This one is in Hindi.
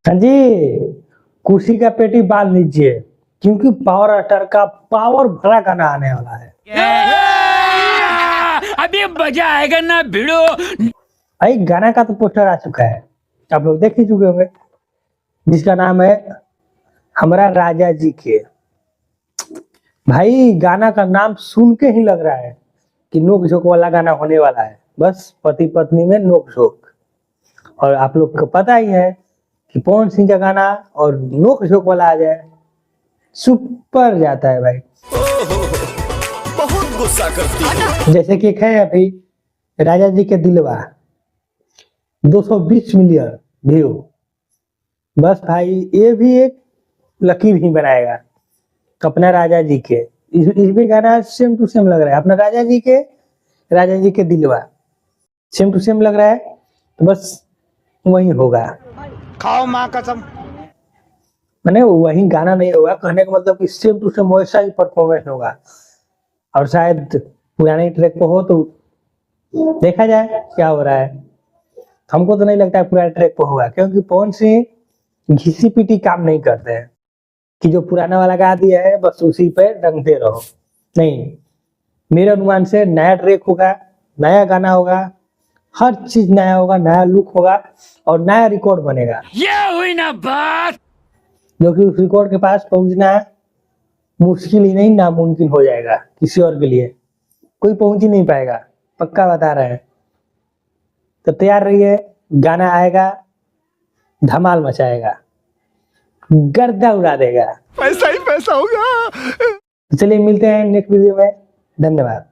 हाँ जी, कुर्सी का पेटी बांध लीजिए क्योंकि पावर स्टार का पावर भरा गाना आने वाला है। अभी मजा आएगा ना भिड़ो। भाई गाना का तो पोस्टर आ चुका है, आप लोग देख ही चुके होंगे, जिसका नाम है हमरा राजा जी के। भाई गाना का नाम सुन के ही लग रहा है कि नोक झोंक वाला गाना होने वाला है, बस पति पत्नी में नोक झोंक। और आप लोग को पता ही है कि पवन सिंह का गाना और नोक झोंक वाला आ जाए सुपर जाता है भाई। बहुत गुस्सा करती है। जैसे कि एक है अभी राजा जी के दिलवा 220 मिलियन व्यू। बस भाई ये भी एक लकीर ही बनाएगा अपना राजा जी के। इस भी गाना सेम टू सेम लग रहा है, अपना राजा जी के दिलवा सेम टू सेम लग रहा है, तो बस वही होगा। खाओ माँ कसम। मैंने वही गाना नहीं होगा, कहने का मतलब कि सेम टू सेम वैसा ही परफॉर्मेंस होगा। और शायद पुराने ट्रैक पे हो तो देखा जाए क्या हो रहा है। हमको तो नहीं लगता है पुराने ट्रैक पे होगा, क्योंकि पवन सिंह घिसी पीटी काम नहीं करते हैं कि जो पुराना वाला गा दिया है बस उसी पे रंगते रहो। नहीं, मेरे अनुमान से नया ट्रैक होगा, नया गाना होगा, हर चीज नया होगा, नया लुक होगा और नया रिकॉर्ड बनेगा, ये हुई ना बात। जो कि उस रिकॉर्ड के पास पहुंचना मुश्किल ही नहीं नामुमकिन हो जाएगा। किसी और के लिए कोई पहुंच ही नहीं पाएगा, पक्का बता रहे हैं। तो तैयार रहिए, गाना आएगा, धमाल मचाएगा, गर्दा उड़ा देगा। पैसा ही पैसा होगा। चलिए मिलते हैं नेक्स्ट वीडियो में, धन्यवाद।